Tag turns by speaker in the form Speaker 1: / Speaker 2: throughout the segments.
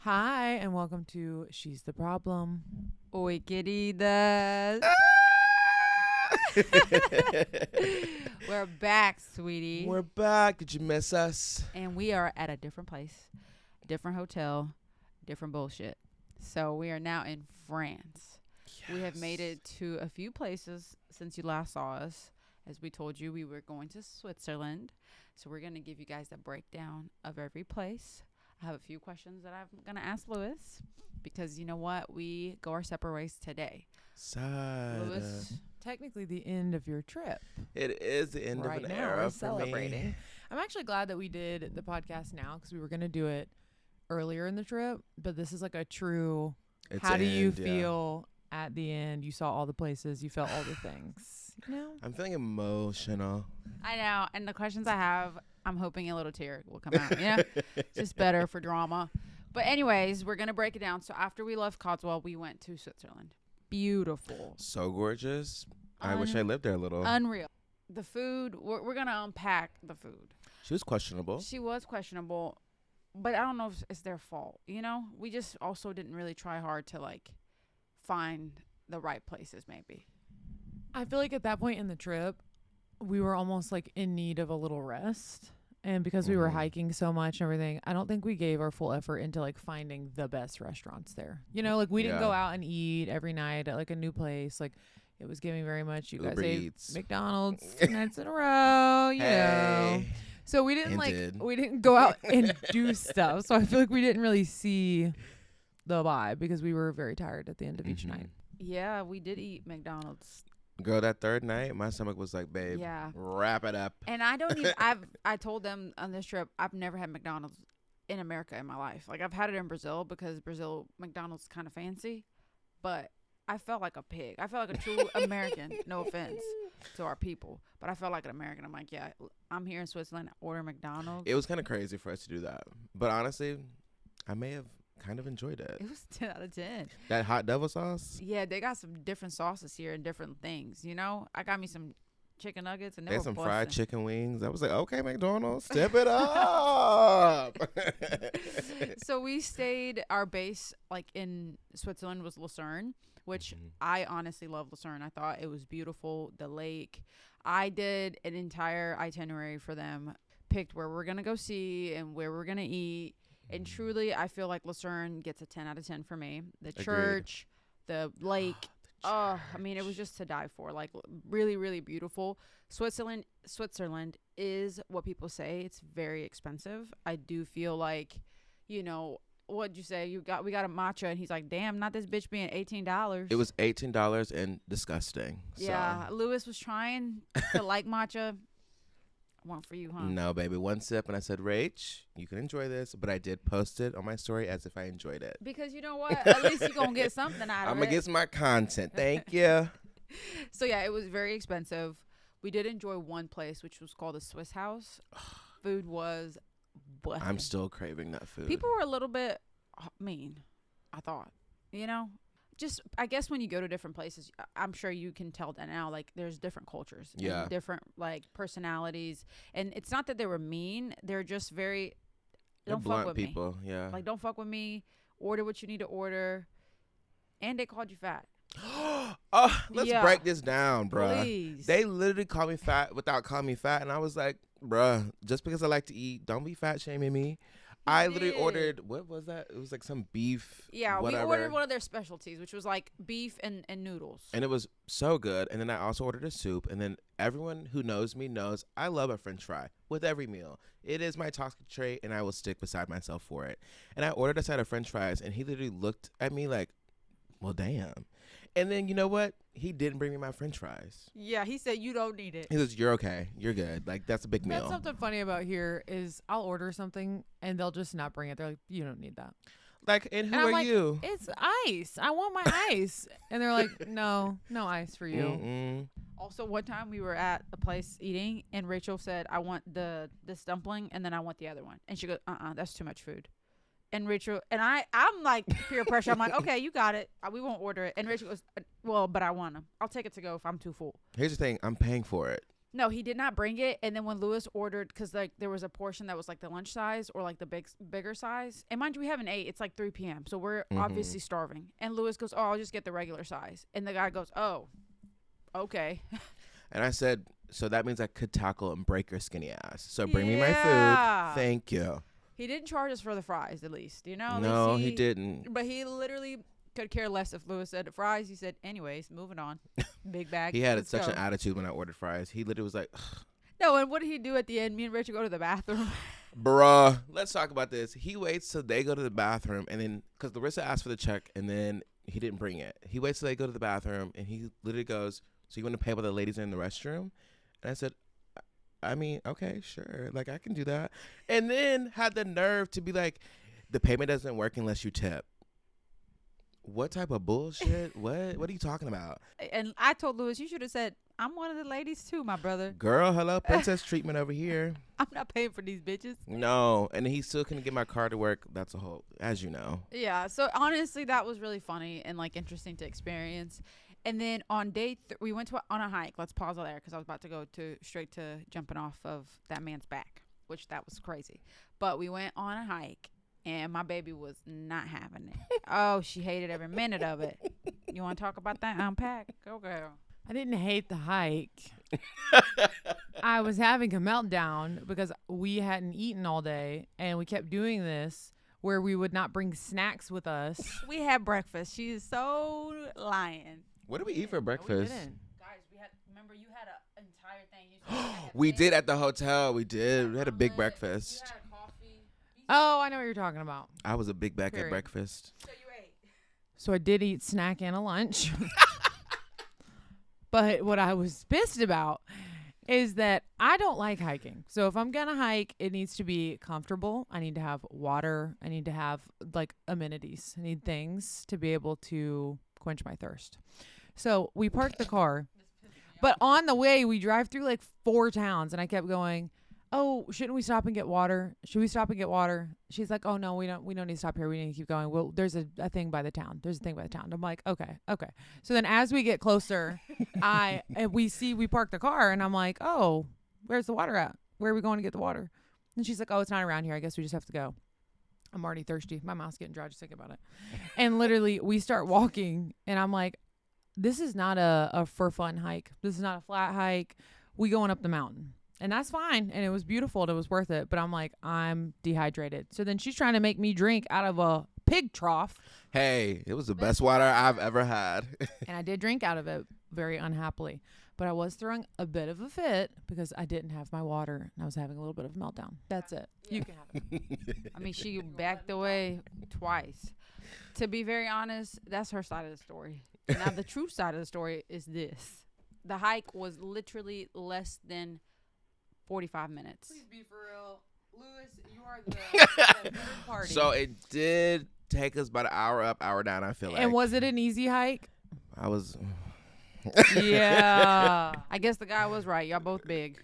Speaker 1: Hi, and welcome to She's the Problem.
Speaker 2: Oi, queridas. We're back, sweetie.
Speaker 3: We're back. Did you miss us?
Speaker 2: And we are at a different place, different hotel, different bullshit. So we are now in France. Yes. We have made it to a few places since you last saw us. As we told you, we were going to Switzerland. So we're going to give you guys a breakdown of every place. I have a few questions that I'm going to ask Lewis because you know what? We go our separate ways today.
Speaker 3: Sad.
Speaker 1: Lewis, technically the end of your trip.
Speaker 3: It is the end
Speaker 1: right
Speaker 3: of an
Speaker 1: now,
Speaker 3: era
Speaker 1: we're
Speaker 3: for
Speaker 1: celebrating.
Speaker 3: me.
Speaker 1: I'm actually glad that we did the podcast now because we were going to do it earlier in the trip. But this is like a true, how do you feel at the end? You saw all the places. You felt all the things. You know?
Speaker 3: I'm feeling emotional.
Speaker 2: I know. And the questions I have, I'm hoping a little tear will come out. Yeah, just better for drama. But anyways, we're going to break it down. So after we left Cotswold, we went to Switzerland. Beautiful.
Speaker 3: So gorgeous. I wish I lived there a little.
Speaker 2: Unreal. The food, we're going to unpack the food.
Speaker 3: She was questionable.
Speaker 2: She was questionable, but I don't know if it's their fault. You know, we just also didn't really try hard to like find the right places maybe.
Speaker 1: I feel like at that point in the trip, we were almost like in need of a little rest. And because we were hiking so much and everything, I don't think we gave our full effort into like finding the best restaurants there. You know, like we didn't go out and eat every night at like a new place. Like it was giving very much. You guys ate McDonald's 2 nights in a row, you know. So we didn't we didn't go out and do stuff. So I feel like we didn't really see the vibe because we were very tired at the end of each night.
Speaker 2: Yeah, we did eat McDonald's.
Speaker 3: Girl, that third night, my stomach was like, babe, wrap it up.
Speaker 2: And I don't even, I told them on this trip, I've never had McDonald's in America in my life. Like I've had it in Brazil because Brazil, McDonald's is kind of fancy, but I felt like a pig. I felt like a true American. No offense to our people, but I felt like an American. I'm like, yeah, I'm here in Switzerland, order McDonald's.
Speaker 3: It was kind of crazy for us to do that. But honestly, I may have kind of enjoyed it.
Speaker 2: It was 10 out of 10.
Speaker 3: That hot devil sauce?
Speaker 2: Yeah, they got some different sauces here and different things, you know? I got me some chicken nuggets and they were
Speaker 3: some
Speaker 2: busting.
Speaker 3: Fried chicken wings. I was like, okay, McDonald's, step it up.
Speaker 2: So we stayed, our base like in Switzerland was Lucerne, which I honestly love Lucerne. I thought it was beautiful, the lake. I did an entire itinerary for them, picked where we're going to go see and where we're going to eat. And truly, I feel like Lucerne gets a 10 out of 10 for me. The church, the lake. I mean, it was just to die for. Like, really, really beautiful. Switzerland is what people say. It's very expensive. I do feel like, you know, what'd you say? We got a matcha, and he's like, damn, not this bitch being $18.
Speaker 3: It was $18 and disgusting.
Speaker 2: Yeah,
Speaker 3: so.
Speaker 2: Lewis was trying to like matcha. One for you, huh?
Speaker 3: No, baby. One sip, and I said, Rach, you can enjoy this. But I did post it on my story as if I enjoyed it.
Speaker 2: Because you know what? At least you're going to get something out of it.
Speaker 3: I'm going to get my content. Thank you.
Speaker 2: So, yeah, it was very expensive. We did enjoy one place, which was called the Swiss House. Food was busting.
Speaker 3: I'm still craving that food.
Speaker 2: People were a little bit mean, I thought. You know? Just, I guess when you go to different places, I'm sure you can tell that now, like, there's different cultures.
Speaker 3: Yeah.
Speaker 2: And different, like, personalities. And it's not that they were mean. They're just very, don't fuck with
Speaker 3: people.
Speaker 2: me.
Speaker 3: Yeah.
Speaker 2: Like, don't fuck with me. Order what you need to order. And they called you fat.
Speaker 3: Let's break this down, bruh.
Speaker 2: Please.
Speaker 3: They literally called me fat without calling me fat. And I was like, bruh, just because I like to eat, don't be fat shaming me. I literally ordered, what was that? It was like some beef.
Speaker 2: Yeah,
Speaker 3: whatever.
Speaker 2: We ordered one of their specialties, which was like beef and noodles.
Speaker 3: And it was so good. And then I also ordered a soup. And then everyone who knows me knows I love a French fry with every meal. It is my toxic trait, and I will stick beside myself for it. And I ordered a side of French fries, and he literally looked at me like, well, damn. And then, you know what? He didn't bring me my French fries.
Speaker 2: Yeah, he said, you don't need it.
Speaker 3: He goes, you're okay. You're good. Like, that's a big meal.
Speaker 1: That's something funny about here is I'll order something, and they'll just not bring it. They're like, you don't need that.
Speaker 3: Like, and who
Speaker 1: and
Speaker 3: are
Speaker 1: like,
Speaker 3: you?
Speaker 1: It's ice. I want my ice. And they're like, no ice for you.
Speaker 3: Mm-mm.
Speaker 2: Also, one time we were at a place eating, and Rachel said, I want this dumpling, and then I want the other one. And she goes, that's too much food. And Rachel, and I'm like peer pressure. I'm like, okay, you got it. We won't order it. And Rachel goes, well, but I want them. I'll take it to go if I'm too full.
Speaker 3: Here's the thing. I'm paying for it.
Speaker 2: No, he did not bring it. And then when Lewis ordered, because like there was a portion that was like the lunch size or like the bigger size. And mind you, we haven't ate. It's like 3 p.m. So we're obviously starving. And Lewis goes, oh, I'll just get the regular size. And the guy goes, oh, okay.
Speaker 3: And I said, so that means I could tackle and break your skinny ass. So bring me my food. Thank you.
Speaker 2: He didn't charge us for the fries, at least. You know?
Speaker 3: No, he didn't.
Speaker 2: But he literally could care less if Lewis said fries. He said, anyways, moving on. Big bag.
Speaker 3: He had such an attitude when I ordered fries. He literally was like, ugh.
Speaker 2: No, and what did he do at the end? Me and Rachel go to the bathroom.
Speaker 3: Bruh, let's talk about this. He waits till they go to the bathroom, and then, because Larissa asked for the check, and then he didn't bring it. He waits till they go to the bathroom, and he literally goes, so you want to pay while the ladies are in the restroom? And I said, I mean, okay, sure. Like, I can do that. And then had the nerve to be like, the payment doesn't work unless you tip. What type of bullshit? What are you talking about?
Speaker 2: And I told Lewis, you should have said, I'm one of the ladies too, my brother.
Speaker 3: Girl, hello, princess treatment over here.
Speaker 2: I'm not paying for these bitches.
Speaker 3: No, and he still couldn't get my car to work. That's a whole, as you know.
Speaker 2: Yeah, so honestly, that was really funny and like interesting to experience. And then on day we went on a hike. Let's pause there because I was about to go straight to jumping off of that man's back, which that was crazy. But we went on a hike. And my baby was not having it. Oh, she hated every minute of it. You want to talk about that? Unpack? Go, girl.
Speaker 1: I didn't hate the hike. I was having a meltdown because we hadn't eaten all day, and we kept doing this where we would not bring snacks with us.
Speaker 2: We had breakfast. She is so lying.
Speaker 3: What did we eat for breakfast?
Speaker 2: Guys, remember you had an entire thing.
Speaker 3: We did at the hotel. We did. We had a big breakfast.
Speaker 1: Oh, I know what you're talking about.
Speaker 3: I was a big back at breakfast.
Speaker 2: So you ate.
Speaker 1: So I did eat snack and a lunch. But what I was pissed about is that I don't like hiking. So if I'm going to hike, it needs to be comfortable. I need to have water. I need to have like amenities. I need things to be able to quench my thirst. So we parked the car. But on the way, we drive through like 4 towns, and I kept going, oh, shouldn't we stop and get water? Should we stop and get water? She's like, oh, no, we don't need to stop here. We need to keep going. Well, there's a thing by the town. There's a thing by the town. I'm like, okay. So then as we get closer, we park the car, and I'm like, oh, where's the water at? Where are we going to get the water? And she's like, oh, it's not around here. I guess we just have to go. I'm already thirsty. My mouth's getting dry just thinking about it. And literally we start walking, and I'm like, this is not a for fun hike. This is not a flat hike. We going up the mountain. And that's fine. And it was beautiful. And it was worth it. But I'm like, I'm dehydrated. So then she's trying to make me drink out of a pig trough.
Speaker 3: Hey, it was the best water I've ever had.
Speaker 1: And I did drink out of it very unhappily. But I was throwing a bit of a fit because I didn't have my water. And I was having a little bit of a meltdown. That's it. Yeah. You can have it.
Speaker 2: I mean, she backed away twice. To be very honest, that's her side of the story. Now, the true side of the story is this. The hike was literally less than 45 minutes.
Speaker 1: Please be for real. Lewis, you are the third party.
Speaker 3: So it did take us about an hour up, hour down, I feel like.
Speaker 1: And was it an easy hike?
Speaker 3: I was...
Speaker 1: Yeah.
Speaker 2: I guess the guy was right. Y'all both big.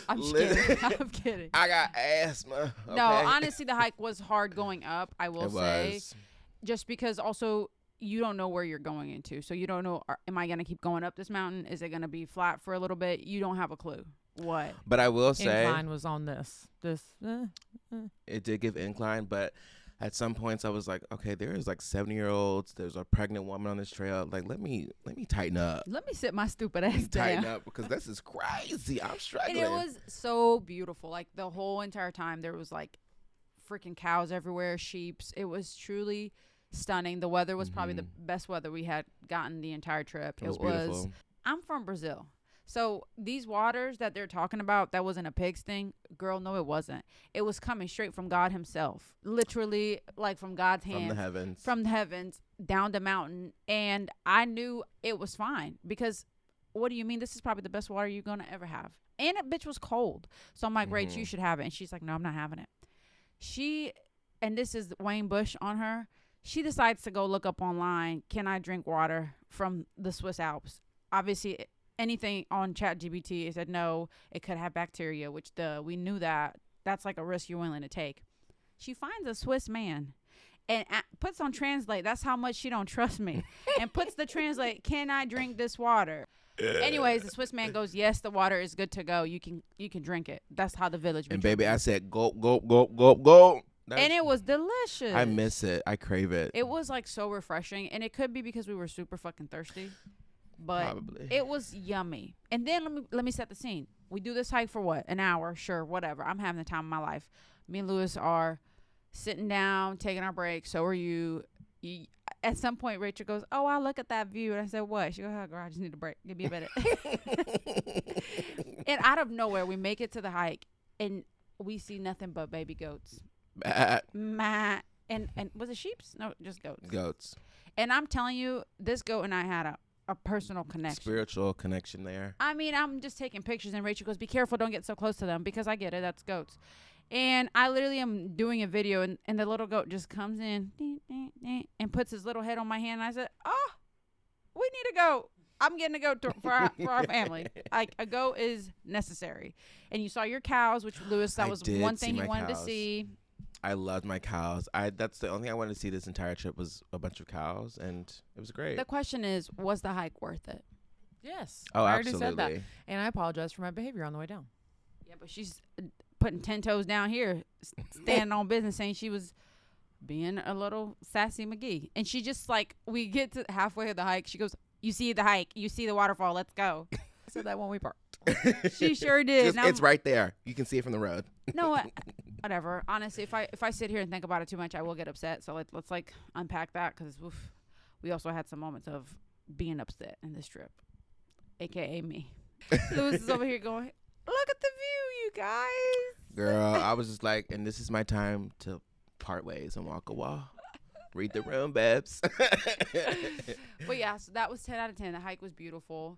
Speaker 2: I'm just kidding. I'm kidding.
Speaker 3: I got asthma. Okay?
Speaker 2: No, honestly, the hike was hard going up, I will say. Just because also you don't know where you're going into. So you don't know, am I going to keep going up this mountain? Is it going to be flat for a little bit? You don't have a clue. What?
Speaker 3: But I will say.
Speaker 1: Incline was on this.
Speaker 3: It did give incline, but at some points I was like, okay, there's like 70-year-olds. There's a pregnant woman on this trail. Like, let me tighten up.
Speaker 2: Let me sit my stupid ass down.
Speaker 3: Tighten up because this is crazy. I'm struggling.
Speaker 2: And it was so beautiful. Like the whole entire time there was like freaking cows everywhere, sheeps. It was truly stunning. The weather was probably the best weather we had gotten the entire trip.
Speaker 3: It was beautiful.
Speaker 2: I'm from Brazil. So these waters that they're talking about, that wasn't a pig's thing. Girl, no, it wasn't. It was coming straight from God himself. Literally, like from God's hand.
Speaker 3: From the heavens.
Speaker 2: From the heavens, down the mountain. And I knew it was fine. Because, what do you mean? This is probably the best water you're going to ever have. And that bitch was cold. So I'm like, Rach, you should have it. And she's like, no, I'm not having it. And this is Wayne Bush on her. She decides to go look up online, can I drink water from the Swiss Alps? Obviously, anything on ChatGPT, it said no, it could have bacteria, which we knew that. That's like a risk you're willing to take. She finds a Swiss man and puts on translate. That's how much she don't trust me. And puts the translate, can I drink this water? Anyways, the Swiss man goes, yes, the water is good to go. You can drink it. That's how the village.
Speaker 3: And baby, I said, go, go, go, go, go.
Speaker 2: And it was delicious.
Speaker 3: I miss it. I crave it.
Speaker 2: It was like so refreshing, and it could be because we were super fucking thirsty, but
Speaker 3: Probably.
Speaker 2: it was yummy. And then let me set the scene. We do this hike for what? An hour? Sure, whatever. I'm having the time of my life. Me and Lewis are sitting down, taking our break. So are you. At some point, Rachel goes, "Oh, I look at that view," and I said, "What?" She goes, "Oh, girl, I just need a break. Give me a minute." And out of nowhere, we make it to the hike, and we see nothing but baby goats. And was it sheeps? No, just goats.
Speaker 3: Goats.
Speaker 2: And I'm telling you, this goat and I had a personal connection.
Speaker 3: Spiritual connection there.
Speaker 2: I mean, I'm just taking pictures, and Rachel goes, "Be careful, don't get so close to them," because I get it, that's goats. And I literally am doing a video, and the little goat just comes in and puts his little head on my hand. And I said, "Oh, we need a goat. I'm getting a goat for our family. Like, a goat is necessary." And you saw your cows, which Lewis, that was one thing he wanted to see.
Speaker 3: I loved my cows. That's the only thing I wanted to see this entire trip was a bunch of cows, and it was great.
Speaker 2: The question is, was the hike worth it?
Speaker 1: Yes.
Speaker 3: Oh,
Speaker 1: I already
Speaker 3: absolutely.
Speaker 1: said that. And I apologize for my behavior on the way down.
Speaker 2: Yeah, but she's putting 10 toes down here, standing on business, saying she was being a little sassy McGee. And she just, like, we get to halfway of the hike. She goes, "You see the hike. You see the waterfall. Let's go."
Speaker 1: I said that when we parked.
Speaker 2: She sure did.
Speaker 3: It's right there. You can see it from the road.
Speaker 2: No, whatever. Honestly, if I sit here and think about it too much, I will get upset. So let's like unpack that, because we also had some moments of being upset in this trip, aka me. Lewis is over here going, "Look at the view, you guys."
Speaker 3: Girl, I was just like, and this is my time to part ways and walk a wall. Read the room, babes.
Speaker 2: But yeah, so that was 10 out of 10. The hike was beautiful.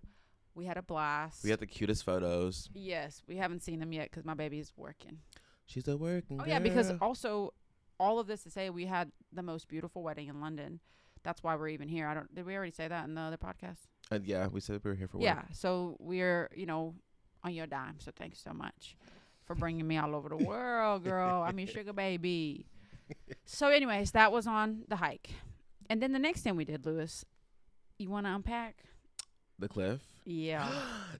Speaker 2: We had a blast.
Speaker 3: We had the cutest photos.
Speaker 2: Yes, we haven't seen them yet because my baby is working.
Speaker 3: She's a working
Speaker 2: Oh
Speaker 3: girl.
Speaker 2: yeah, because also all of this to say we had the most beautiful wedding in London. That's why we're even here. Did we already say that in the other podcast?
Speaker 3: Yeah, we said we were here for work.
Speaker 2: Yeah, so we're, on your dime. So thanks so much for bringing me all over the world, girl. I'm your sugar baby. So anyways, that was on the hike. And then the next thing we did, Lewis, you want to unpack?
Speaker 3: The cliff.
Speaker 2: Yeah.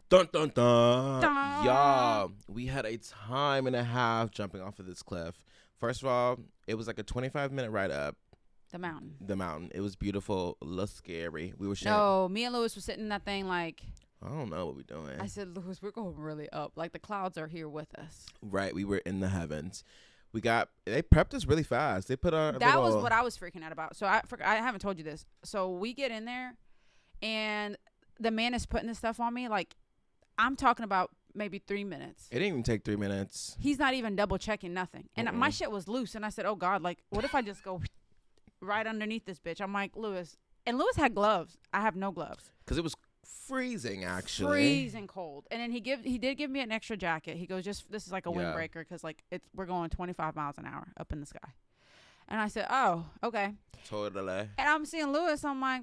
Speaker 3: Dun, dun, dun.
Speaker 2: Dun.
Speaker 3: Y'all, we had a time and a half jumping off of this cliff. First of all, it was like a 25-minute ride up.
Speaker 2: The mountain.
Speaker 3: It was beautiful, a little scary. We were sharing.
Speaker 2: No, me and Lewis were sitting in that thing like,
Speaker 3: I don't know what we're doing.
Speaker 2: I said, "Lewis, we're going really up. Like, the clouds are here with us."
Speaker 3: Right, we were in the heavens. They prepped us really fast. They put on
Speaker 2: That was what I was freaking out about. So I haven't told you this. So we get in there, and the man is putting this stuff on me. Like, I'm talking about maybe 3 minutes.
Speaker 3: It didn't even take 3 minutes.
Speaker 2: He's not even double checking nothing. And my shit was loose. And I said, "Oh God, like, what if I just go right underneath this bitch?" I'm like, Lewis. And Lewis had gloves. I have no gloves.
Speaker 3: Because it was freezing, actually.
Speaker 2: Freezing cold. And then he did give me an extra jacket. He goes, this is like a windbreaker, because like we're going 25 miles an hour up in the sky. And I said, "Oh, okay."
Speaker 3: Totally.
Speaker 2: And I'm seeing Lewis. I'm like,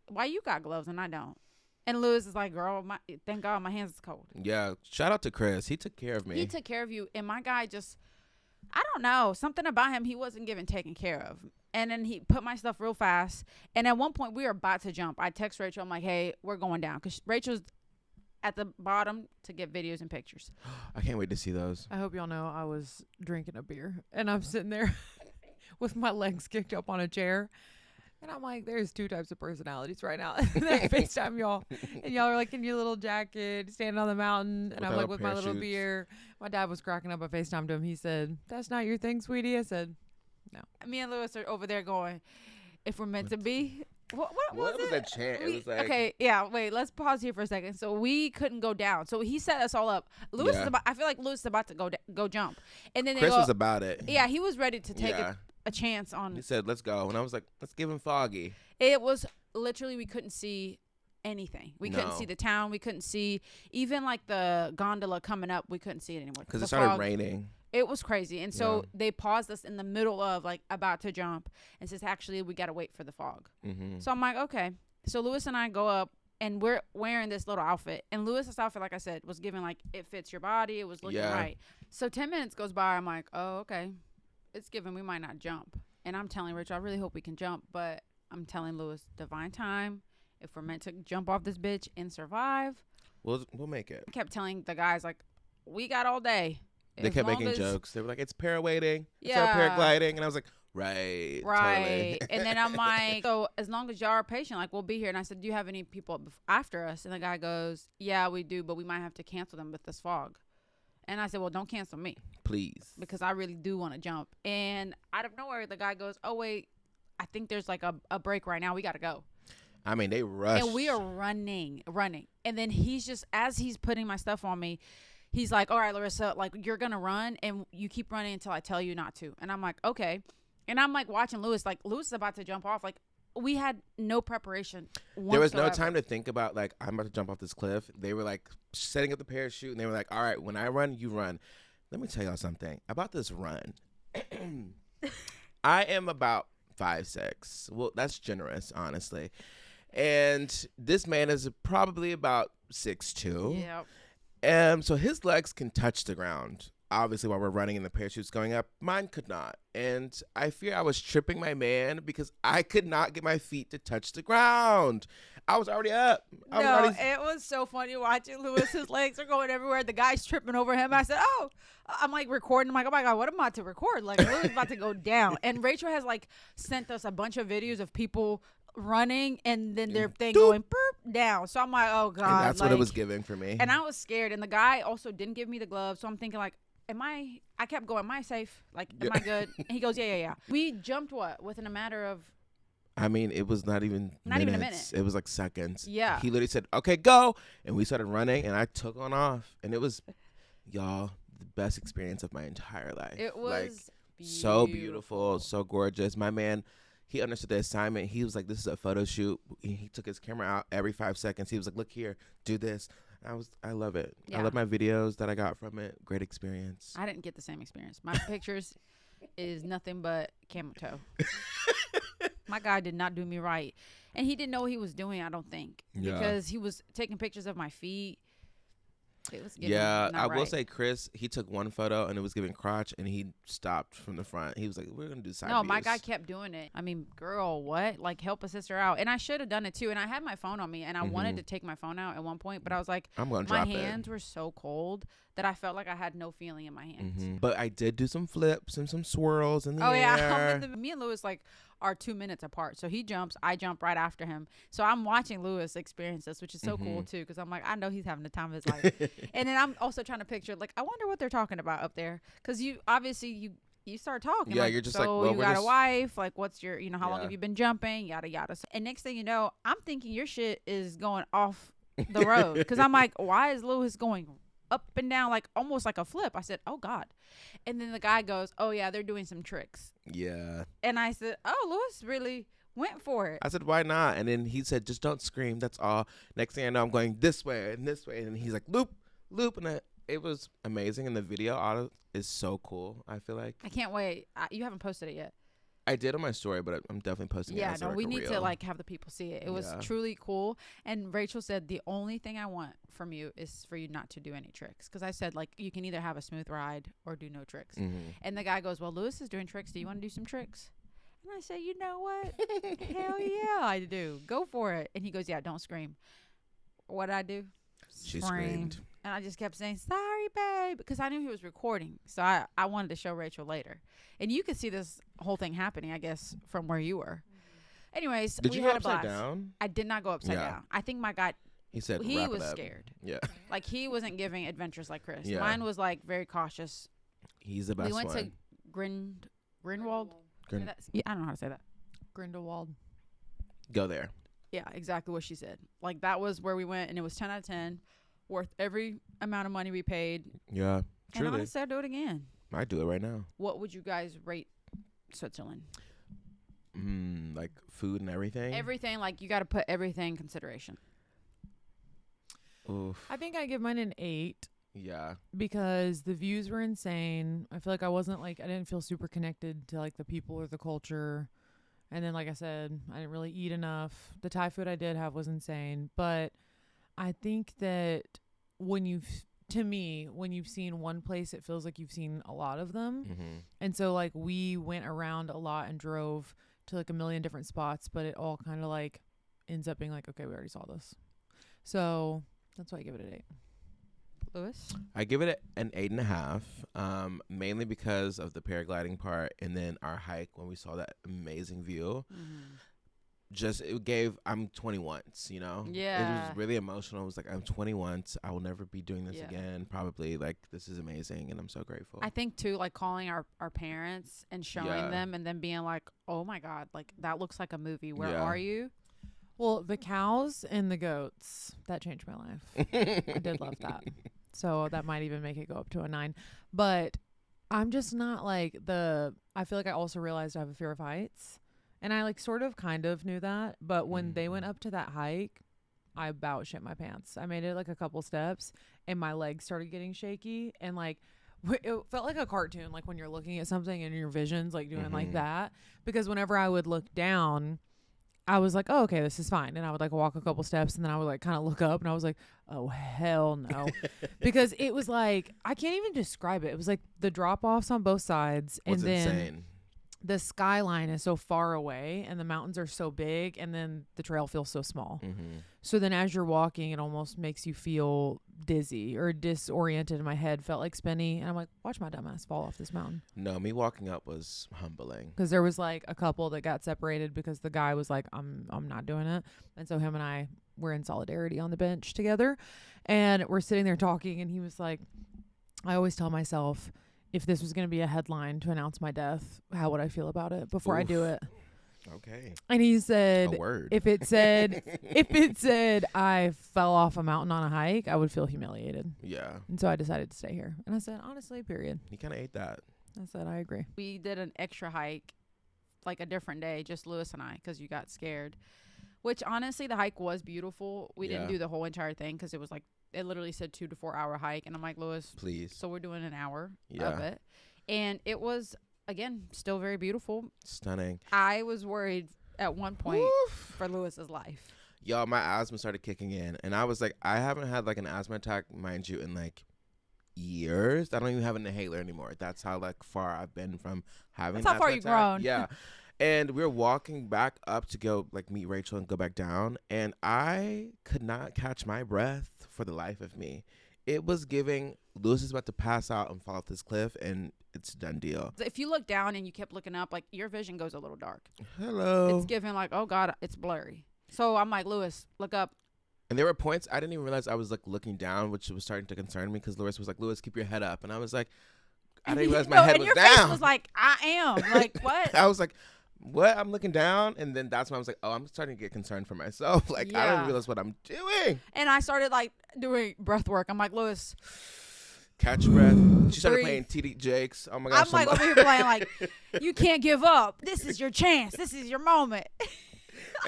Speaker 2: "Why you got gloves and I don't?" And Lewis is like, "Girl, thank God my hands is cold."
Speaker 3: Yeah. Shout out to Chris. He took care of me.
Speaker 2: He took care of you. And my guy just, I don't know, something about him, he wasn't getting taken care of. And then he put my stuff real fast. And at one point, we were about to jump. I text Rachel. I'm like, "Hey, we're going down." Because Rachel's at the bottom to get videos and pictures.
Speaker 3: I can't wait to see those.
Speaker 1: I hope y'all know I was drinking a beer, and I'm sitting there with my legs kicked up on a chair. And I'm like, there's two types of personalities right now. And I FaceTime y'all. And y'all are like in your little jacket, standing on the mountain. And I'm like with my little beer. My dad was cracking up. I FaceTimed him. He said, "That's not your thing, sweetie." I said, "No."
Speaker 2: Me and Lewis are over there going, "If we're meant to be." What
Speaker 3: was that chant? It was like,
Speaker 2: okay, yeah, wait, let's pause here for a second. So we couldn't go down. So he set us all up. Lewis is I feel like Lewis is about to go jump. And then
Speaker 3: Chris was about it.
Speaker 2: Yeah, he was ready to take a chance on.
Speaker 3: He said, "Let's go." And I was like, "Let's give him Foggy."
Speaker 2: It was literally, we couldn't see anything. We couldn't see the town. We couldn't see even like the gondola coming up. We couldn't see it anymore.
Speaker 3: Because it started raining.
Speaker 2: It was crazy. And so they paused us in the middle of like about to jump and says, "Actually, we got to wait for the fog."
Speaker 3: Mm-hmm.
Speaker 2: So I'm like, okay. So Lewis and I go up, and we're wearing this little outfit. And Lewis's outfit, like I said, was giving like it fits your body. It was looking right. So 10 minutes goes by. I'm like, oh, okay. It's given we might not jump. And I'm telling Rachel, I really hope we can jump. But I'm telling Lewis, divine time If we're meant to jump off this bitch and survive,
Speaker 3: We'll make it.
Speaker 2: I kept telling the guys, like, we got all day.
Speaker 3: They kept making jokes. They were like, it's parawading.
Speaker 2: Yeah.
Speaker 3: It's paragliding. And I was like, right. Totally.
Speaker 2: And then I'm like, so as long as y'all are patient, like, we'll be here. And I said, do you have any people after us? And the guy goes, yeah, we do, but we might have to cancel them with this fog. And I said, well, don't cancel me.
Speaker 3: Please.
Speaker 2: Because I really do want to jump. And out of nowhere, the guy goes, oh, wait, I think there's like a break right now. We got to go.
Speaker 3: I mean, they rushed.
Speaker 2: And we are running. And then he's just, as he's putting my stuff on me, he's like, all right, Larissa, like, you're going to run and you keep running until I tell you not to. And I'm like, okay. And I'm like watching Lewis, like, Lewis is about to jump off. Like, we had no preparation whatsoever.
Speaker 3: There was no time to think about, like, I'm about to jump off this cliff. They were, like, setting up the parachute, and they were like, all right, when I run, you run. Let me tell y'all something about this run. I am about 5'6". Well, that's generous, honestly. And this man is probably about 6'2".
Speaker 2: Yep.
Speaker 3: So his legs can touch the ground. Obviously, while we're running and the parachute's going up, mine could not. And I fear I was tripping my man because I could not get my feet to touch the ground. I was already up.
Speaker 2: It was so funny watching Lewis. His legs are going everywhere. The guy's tripping over him. I said, oh, I'm like recording. I'm like, oh my God, what am I about to record? Like, Lewis is about to go down. And Rachel has like sent us a bunch of videos of people running and then their thing going burp down. So I'm like, oh God.
Speaker 3: And that's what it was giving for me.
Speaker 2: And I was scared. And the guy also didn't give me the gloves. So I'm thinking like, I kept going, am I safe? Like, am I good? And he goes, yeah. We jumped within a matter of,
Speaker 3: I mean, it was not even
Speaker 2: a minute.
Speaker 3: It was like seconds.
Speaker 2: Yeah.
Speaker 3: He literally said, okay, go. And we started running and I took on off. And it was, y'all, the best experience of my entire life.
Speaker 2: It was
Speaker 3: like, so beautiful, so gorgeous. My man, he understood the assignment. He was like, this is a photo shoot. He took his camera out every 5 seconds. He was like, look here, do this. I love it.
Speaker 2: Yeah.
Speaker 3: I love my videos that I got from it. Great experience.
Speaker 2: I didn't get the same experience. My pictures is nothing but camel toe. My guy did not do me right. And he didn't know what he was doing, I don't think.
Speaker 3: Yeah.
Speaker 2: Because he was taking pictures of my feet. It was
Speaker 3: I will say Chris, he took one photo and it was giving crotch and he stopped from the front. He was like, we're going to do side
Speaker 2: No,
Speaker 3: views.
Speaker 2: my guy kept doing it. I mean, girl, what? Like, help a sister out. And I should have done it too. And I had my phone on me and I wanted to take my phone out at one point, but I was like,
Speaker 3: I'm going to
Speaker 2: my
Speaker 3: drop it.
Speaker 2: hands were so cold that I felt like I had no feeling in my hands.
Speaker 3: But I did do some flips and some swirls in the air.
Speaker 2: Yeah. Me and Lewis like are 2 minutes apart. So he jumps, I jump right after him. So I'm watching Lewis experience this, which is so cool too, because I'm like, I know he's having the time of his life. And then I'm also trying to picture, like, I wonder what they're talking about up there, because you obviously you start talking.
Speaker 3: Yeah,
Speaker 2: like,
Speaker 3: you're just
Speaker 2: so
Speaker 3: like, well,
Speaker 2: you got a wife, like, what's your, how long have you been jumping, yada yada. And next thing you know, I'm thinking your shit is going off the road, because I'm like, why is Lewis going up and down, like almost like a flip? I said, oh God. And then the guy goes, oh yeah, they're doing some tricks.
Speaker 3: Yeah.
Speaker 2: And I said, oh, Lewis really went for it.
Speaker 3: I said, why not? And then he said, just don't scream. That's all. Next thing I know, I'm going this way and this way. And he's like, loop. And it was amazing. And the video is so cool, I feel like.
Speaker 2: I can't wait. You haven't posted it yet.
Speaker 3: I did on my story, but I'm definitely posting it.
Speaker 2: Yeah,
Speaker 3: as
Speaker 2: no,
Speaker 3: like
Speaker 2: we
Speaker 3: a
Speaker 2: need
Speaker 3: reel.
Speaker 2: to like have the people see it. It was truly cool. And Rachel said, the only thing I want from you is for you not to do any tricks. Because I said, like, you can either have a smooth ride or do no tricks. And the guy goes, well, Lewis is doing tricks. Do you want to do some tricks? And I said, you know what? Hell yeah, I do. Go for it. And he goes, yeah, don't scream. What'd I do?
Speaker 3: She screamed.
Speaker 2: And I just kept saying, sorry, babe, because I knew he was recording. So I wanted to show Rachel later. And you could see this whole thing happening, I guess, from where you were. Anyways,
Speaker 3: Did
Speaker 2: we
Speaker 3: you
Speaker 2: had
Speaker 3: go
Speaker 2: a blast.
Speaker 3: upside down?
Speaker 2: I did not go upside down. I think my guy,
Speaker 3: he said
Speaker 2: he
Speaker 3: wrap
Speaker 2: was
Speaker 3: it up.
Speaker 2: scared.
Speaker 3: Yeah.
Speaker 2: Like, he wasn't giving adventures like Chris.
Speaker 3: Yeah.
Speaker 2: Mine was, like, very cautious.
Speaker 3: He's the best
Speaker 2: We went
Speaker 3: one.
Speaker 2: to Grindelwald. Yeah, I don't know how to say that.
Speaker 1: Grindelwald.
Speaker 3: Go there.
Speaker 2: Yeah, exactly what she said. Like, that was where we went, and it was 10 out of 10. Worth every amount of money we paid.
Speaker 3: Yeah,
Speaker 2: And
Speaker 3: truly.
Speaker 2: honestly, I'd do it again.
Speaker 3: I'd do it right now.
Speaker 2: What would you guys rate Switzerland?
Speaker 3: Like food and everything?
Speaker 2: Everything, like, you got to put everything in consideration.
Speaker 3: Oof.
Speaker 1: I think I give mine an 8
Speaker 3: Yeah.
Speaker 1: because the views were insane. I feel like I didn't feel super connected to like the people or the culture. And then, like I said, I didn't really eat enough. The Thai food I did have was insane. But I think that when you've seen one place, it feels like you've seen a lot of them. And so, like, we went around a lot and drove to like a million different spots, but it all kind of like ends up being like, okay, we already saw this. So that's why I give it an 8.
Speaker 2: Lewis?
Speaker 3: I give it an 8.5, mainly because of the paragliding part, and then our hike when we saw that amazing view. Just it gave I'm 20 once, you know.
Speaker 2: Yeah.
Speaker 3: It was really emotional. It was like I'm 20 once. I will never be doing this again. Probably like this is amazing, and I'm so grateful.
Speaker 2: I think too, like calling our parents and showing them, and then being like, oh my God, like that looks like a movie. Where are you?
Speaker 1: Well, the cows and the goats, that changed my life. I did love that. So that might even make it go up to a 9. But I'm just not like I feel like I also realized I have a fear of heights. And I like sort of kind of knew that. But when they went up to that hike, I about shit my pants. I made it like a couple steps and my legs started getting shaky. And like it felt like a cartoon, like when you're looking at something and your vision's like doing like that. Because whenever I would look down, I was like, oh, okay, this is fine. And I would like walk a couple steps and then I would like kind of look up and I was like, oh, hell no. Because it was like, I can't even describe it. It was like the drop offs on both sides. And then
Speaker 3: insane.
Speaker 1: The skyline is so far away and the mountains are so big and then the trail feels so small. So then as you're walking, it almost makes you feel dizzy or disoriented. My head felt like spinny. And I'm like, watch my dumbass fall off this mountain.
Speaker 3: No, me walking up was humbling.
Speaker 1: Because there was like a couple that got separated because the guy was like, I'm not doing it. And so him and I were in solidarity on the bench together. And we're sitting there talking. And he was like, I always tell myself, if this was going to be a headline to announce my death, how would I feel about it before I do it?
Speaker 3: Okay.
Speaker 1: And he said,
Speaker 3: a word.
Speaker 1: if it said I fell off a mountain on a hike, I would feel humiliated.
Speaker 3: Yeah.
Speaker 1: And so I decided to stay here. And I said, honestly, period.
Speaker 3: He kind of ate that.
Speaker 1: I said, I agree.
Speaker 2: We did an extra hike, like a different day, just Lewis and I, because you got scared. Which honestly, the hike was beautiful. We didn't do the whole entire thing because it was like, it literally said 2 to 4 hour hike. And I'm like, Lewis,
Speaker 3: please.
Speaker 2: So we're doing an hour of it. And it was, again, still very beautiful.
Speaker 3: Stunning.
Speaker 2: I was worried at one point for Lewis's life.
Speaker 3: Yo, my asthma started kicking in. And I was like, I haven't had like an asthma attack, mind you, in like years. I don't even have an inhaler anymore. That's how like far I've been from having
Speaker 2: That's how far you've grown.
Speaker 3: Yeah. And we were walking back up to go like meet Rachel and go back down. And I could not catch my breath for the life of me. It was giving Lewis is about to pass out and fall off this cliff, and it's a done deal.
Speaker 2: If you look down and you kept looking up, like your vision goes a little dark.
Speaker 3: Hello.
Speaker 2: It's giving like, oh God, it's blurry. So I'm like, Lewis, look up.
Speaker 3: And there were points I didn't even realize I was like looking down, which was starting to concern me because Lewis was like, Lewis, keep your head up. And I was like, I didn't realize my head was down. And your face
Speaker 2: was like, I am. Like, what?
Speaker 3: I was like, what? I'm looking down. And then that's when I was like, oh, I'm starting to get concerned for myself. Like, I don't realize what I'm doing.
Speaker 2: And I started like doing breath work. I'm like, Lewis,
Speaker 3: catch your breath. She started playing TD Jakes. Oh my gosh.
Speaker 2: I'm like over here playing like, you can't give up. This is your chance. This is your moment.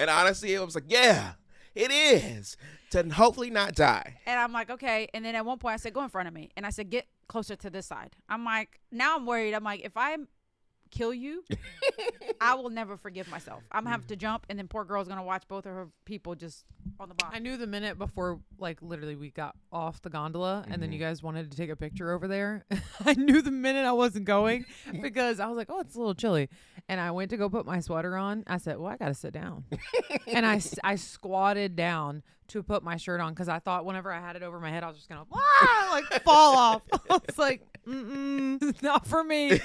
Speaker 3: And honestly, it was like, yeah, it is. To hopefully not die.
Speaker 2: And I'm like, okay. And then at one point I said, go in front of me. And I said, get closer to this side. I'm like, now I'm worried. I'm like, if I kill you, I will never forgive myself. I'm gonna have to jump, and then poor girl's gonna watch both of her people just on the bottom.
Speaker 1: I knew the minute before, like literally we got off the gondola and then you guys wanted to take a picture over there. I knew the minute I wasn't going because I was like, oh, it's a little chilly. And I went to go put my sweater on. I said, well, I got to sit down. And I squatted down to put my shirt on because I thought whenever I had it over my head, I was just going to like fall off. I was like, not for me.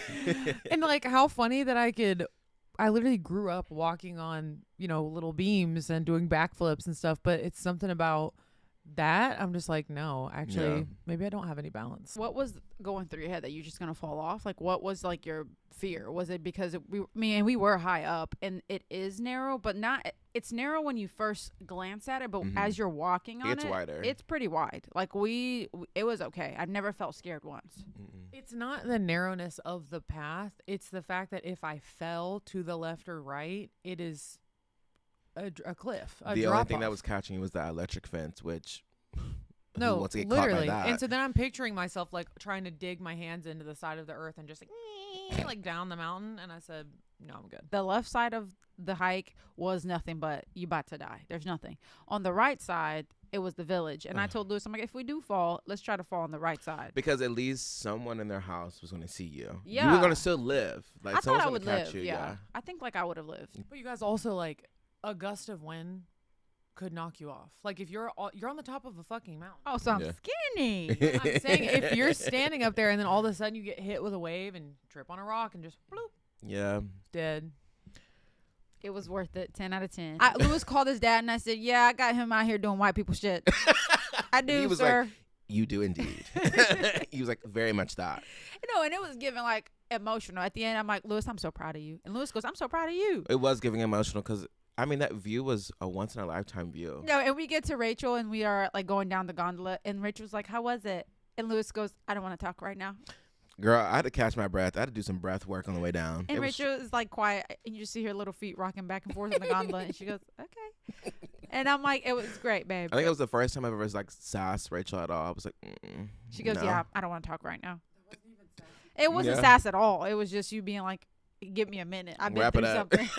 Speaker 1: And like how funny that I literally grew up walking on, little beams and doing backflips and stuff, but it's something about that. I'm just like, no, actually, maybe I don't have any balance.
Speaker 2: What was going through your head that you're just going to fall off? Like, what was like your fear? Was it because we were high up and it is narrow, but it's narrow when you first glance at it, but as you're walking on
Speaker 3: it's wider.
Speaker 2: It's pretty wide. Like it was okay. I never felt scared once.
Speaker 1: It's not the narrowness of the path. It's the fact that if I fell to the left or right, it is a cliff.
Speaker 3: The only thing that was catching you was that electric fence, which
Speaker 1: no,
Speaker 3: wants to get
Speaker 1: literally.
Speaker 3: Caught by that?
Speaker 1: And so then I'm picturing myself like trying to dig my hands into the side of the earth and just like down the mountain. And I said, no, I'm good.
Speaker 2: The left side of the hike was nothing but you about to die. There's nothing. On the right side, it was the village. And I told Lewis, I'm like, if we do fall, let's try to fall on the right side.
Speaker 3: Because at least someone in their house was going to see you.
Speaker 2: Yeah.
Speaker 3: You were going to still live. Like
Speaker 2: I
Speaker 3: someone's
Speaker 2: thought I
Speaker 3: going
Speaker 2: would
Speaker 3: to catch
Speaker 2: live.
Speaker 3: you.
Speaker 2: Yeah. I think like I would have lived.
Speaker 1: But you guys also like a gust of wind could knock you off. Like if you're on the top of a fucking mountain.
Speaker 2: Oh, so I'm skinny.
Speaker 1: I'm saying if you're standing up there and then all of a sudden you get hit with a wave and trip on a rock and just bloop.
Speaker 3: Yeah.
Speaker 1: Dead.
Speaker 2: It was worth it. 10 out of 10. Lewis called his dad and I said, yeah, I got him out here doing white people shit. I do,
Speaker 3: He was
Speaker 2: sir.
Speaker 3: like, you do indeed. He was like, very much that.
Speaker 2: And it was giving like emotional. At the end, I'm like, Lewis, I'm so proud of you. And Lewis goes, I'm so proud of you.
Speaker 3: It was giving emotional because, I mean, that view was a once in a lifetime view.
Speaker 2: No, and we get to Rachel and we are like going down the gondola and Rachel's like, how was it? And Lewis goes, I don't want to talk right now.
Speaker 3: Girl, I had to catch my breath. I had to do some breath work on the way down.
Speaker 2: And Rachel is like quiet and you just see her little feet rocking back and forth in the gondola and she goes, okay. And I'm like, it was great, babe.
Speaker 3: I think it was the first time I've ever like sassed Rachel at all. I was like,
Speaker 2: she goes,
Speaker 3: no.
Speaker 2: yeah, I don't want to talk right now. It wasn't sass at all. It was just you being like, give me a minute. I've been
Speaker 3: Wrap
Speaker 2: through
Speaker 3: it up.
Speaker 2: something.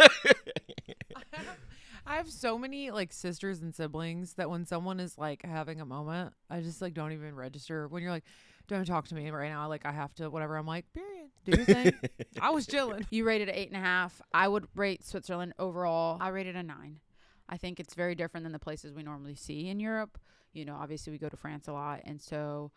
Speaker 1: I have so many like sisters and siblings that when someone is like having a moment, I just like don't even register. When you're like, don't talk to me right now. Like I have to, whatever. I'm like, period. Do your thing. I was chilling.
Speaker 2: You rated it 8.5. I would rate Switzerland overall. I rated a 9. I think it's very different than the places we normally see in Europe. Obviously we go to France a lot. And so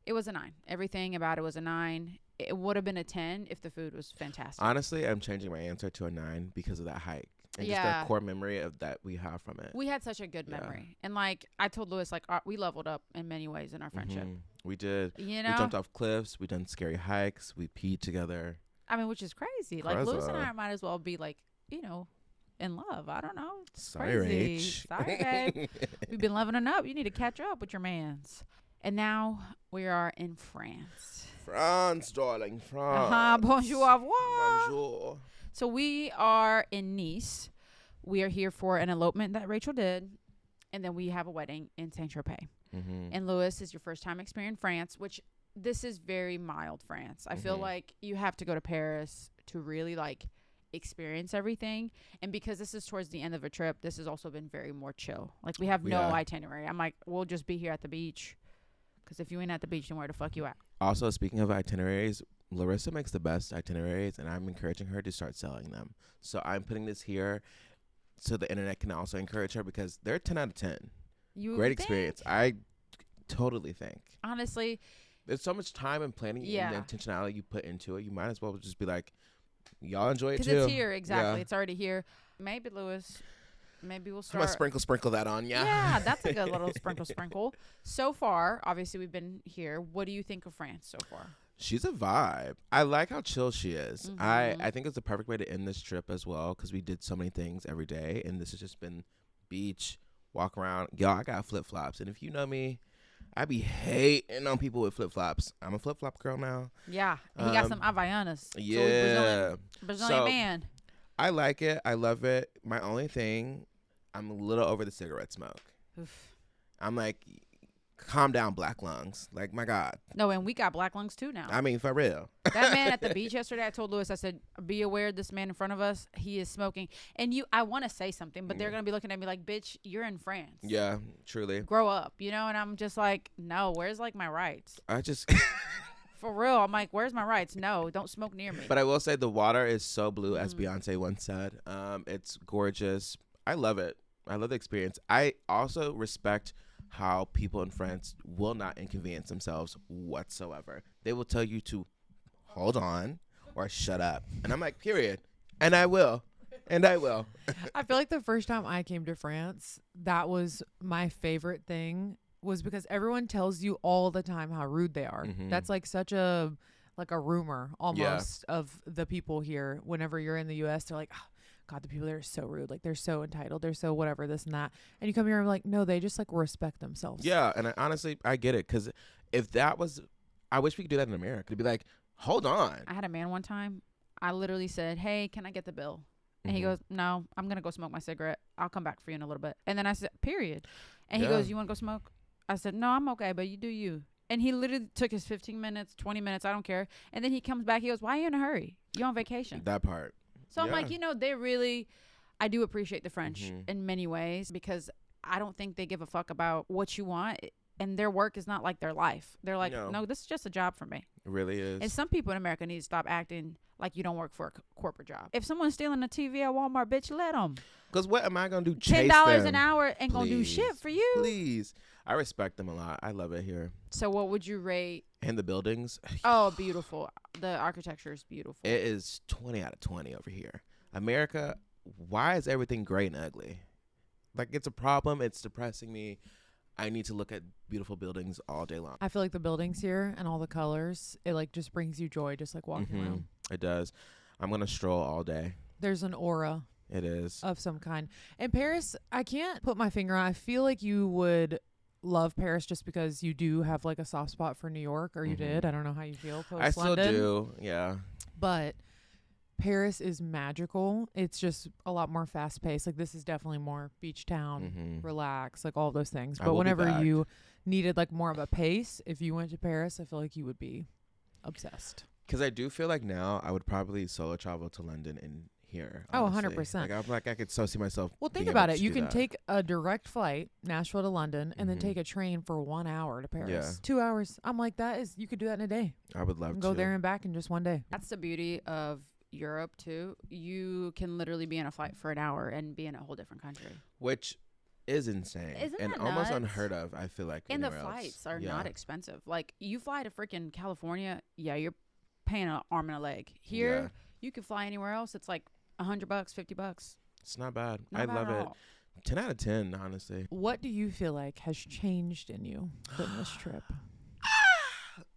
Speaker 2: it was a 9. Everything about it was a 9. It would have been a 10 if the food was fantastic.
Speaker 3: Honestly, I'm changing my answer to a 9 because of that hike. And just the core memory of that we have from it.
Speaker 2: We had such a good memory. And like I told Lewis, like we leveled up in many ways in our friendship.
Speaker 3: We did.
Speaker 2: You know?
Speaker 3: We jumped off cliffs. We done scary hikes. We peed together.
Speaker 2: I mean, which is crazy. Like Lewis and I might as well be like, in love. I don't know. It's
Speaker 3: Sorry,
Speaker 2: crazy. Sorry, babe. We've been leveling up. You need to catch up with your mans. And now we are in France.
Speaker 3: France, darling. France.
Speaker 2: Bonjour, au revoir.
Speaker 3: Bonjour.
Speaker 2: So we are in Nice. We are here for an elopement that Rachel did. And then we have a wedding in Saint-Tropez. And Lewis is your first time experiencing France, which this is very mild France. I feel like you have to go to Paris to really like experience everything. And because this is towards the end of a trip, this has also been very more chill. Like we have no itinerary. I'm like, we'll just be here at the beach. Because if you ain't at the beach, then where the fuck you at?
Speaker 3: Also, speaking of itineraries, Larissa makes the best itineraries, and I'm encouraging her to start selling them. So I'm putting this here so the internet can also encourage her because they're 10 out of 10. Great experience. I totally think.
Speaker 2: Honestly.
Speaker 3: There's so much time and planning and the intentionality you put into it. You might as well just be like, y'all enjoy it too.
Speaker 2: Because it's here. Exactly. Yeah. It's already here. Maybe, Lewis. Maybe we'll start.
Speaker 3: I'm going to sprinkle that on,
Speaker 2: Yeah, that's a good little sprinkle. So far, obviously, we've been here. What do you think of France so far?
Speaker 3: She's a vibe. I like how chill she is. I think it's the perfect way to end this trip as well because we did so many things every day. And this has just been beach, walk around. Y'all, I got flip-flops. And if you know me, I be hating on people with flip-flops. I'm a flip-flop girl now.
Speaker 2: Yeah. He got some Havaianas.
Speaker 3: Yeah.
Speaker 2: So Brazilian man.
Speaker 3: I like it. I love it. My only thing, I'm a little over the cigarette smoke.
Speaker 2: Oof.
Speaker 3: I'm like, calm down, black lungs. Like, my God.
Speaker 2: No, and we got black lungs too now.
Speaker 3: I mean, for real.
Speaker 2: That man at the beach yesterday, I told Lewis, I said, be aware this man in front of us, he is smoking. And I want to say something, but they're going to be looking at me like, bitch, you're in France.
Speaker 3: Yeah, truly.
Speaker 2: Grow up, And I'm just like, no, where's like my rights?
Speaker 3: I just...
Speaker 2: For real, I'm like, where's my rights? No, don't smoke near me.
Speaker 3: But I will say the water is so blue, as Beyonce once said. It's gorgeous. I love it. I love the experience. I also respect how people in France will not inconvenience themselves whatsoever. They will tell you to hold on or shut up. And I'm like, period. And I will.
Speaker 1: I feel like the first time I came to France, that was my favorite thing. Was because everyone tells you all the time how rude they are. That's like such a rumor almost of the people here. Whenever you're in the U.S., they're like, oh, God, the people there are so rude. Like they're so entitled. They're so whatever, this and that. And you come here and like, no, they just like respect themselves.
Speaker 3: Yeah, and honestly, I get it. Because if that was, I wish we could do that in America. To be like, hold on.
Speaker 2: I had a man one time. I literally said, hey, can I get the bill? And he goes, no, I'm going to go smoke my cigarette. I'll come back for you in a little bit. And then I said, period. And he goes, you want to go smoke? I said, no, I'm okay, but you do you. And he literally took his 15 minutes, 20 minutes, I don't care. And then he comes back, he goes, why are you in a hurry? You're on vacation.
Speaker 3: That part.
Speaker 2: So I'm like, they really, I do appreciate the French in many ways because I don't think they give a fuck about what you want. And their work is not like their life. They're like, no, this is just a job for me.
Speaker 3: It really is.
Speaker 2: And some people in America need to stop acting like you don't work for a corporate job. If someone's stealing a TV at Walmart, bitch, let them.
Speaker 3: Because what am I gonna do? Chase
Speaker 2: $10
Speaker 3: them?
Speaker 2: an hour ain't gonna do shit for you.
Speaker 3: Please, I respect them a lot. I love it here.
Speaker 2: So what would you rate?
Speaker 3: And the buildings.
Speaker 2: Oh, beautiful. The architecture is beautiful.
Speaker 3: It is 20 out of 20 over here. America, why is everything gray and ugly? Like, it's a problem. It's depressing me. I need to look at beautiful buildings all day long.
Speaker 1: I feel like the buildings here and all the colors, it like just brings you joy just like walking around.
Speaker 3: It does. I'm going to stroll all day.
Speaker 1: There's an aura.
Speaker 3: It is.
Speaker 1: Of some kind. And Paris, I can't put my finger on. I feel like you would love Paris just because you do have like a soft spot for New York, or you did. I don't know how you feel post
Speaker 3: I still
Speaker 1: London.
Speaker 3: do. Yeah.
Speaker 1: But Paris is magical. It's just a lot more fast paced. Like, this is definitely more beach town, relax, like all those things. But whenever you needed like more of a pace, if you went to Paris, I feel like you would be obsessed.
Speaker 3: Because I do feel like now I would probably solo travel to London and here.
Speaker 1: Honestly. Oh, 100%.
Speaker 3: Like, I'm like, I could so see myself.
Speaker 1: Well, think about it. You can take a direct flight, Nashville to London, and then take a train for 1 hour to Paris.
Speaker 3: Yeah.
Speaker 1: 2 hours. I'm like, you could do that in a day.
Speaker 3: I would love to.
Speaker 1: Go there and back in just one day.
Speaker 2: That's the beauty of Europe, too. You can literally be in a flight for an hour and be in a whole different country.
Speaker 3: Which is insane.
Speaker 2: Isn't
Speaker 3: and
Speaker 2: that
Speaker 3: almost
Speaker 2: nuts?
Speaker 3: Unheard of, I feel like.
Speaker 2: And the flights are not expensive. Like, you fly to freaking California, you're paying an arm and a leg. Here, you could fly anywhere else. It's like $100, $50.
Speaker 3: It's not bad.
Speaker 2: Not
Speaker 3: I
Speaker 2: bad
Speaker 3: love
Speaker 2: at
Speaker 3: it.
Speaker 2: all.
Speaker 3: 10 out of 10, honestly.
Speaker 1: What do you feel like has changed in you from this trip?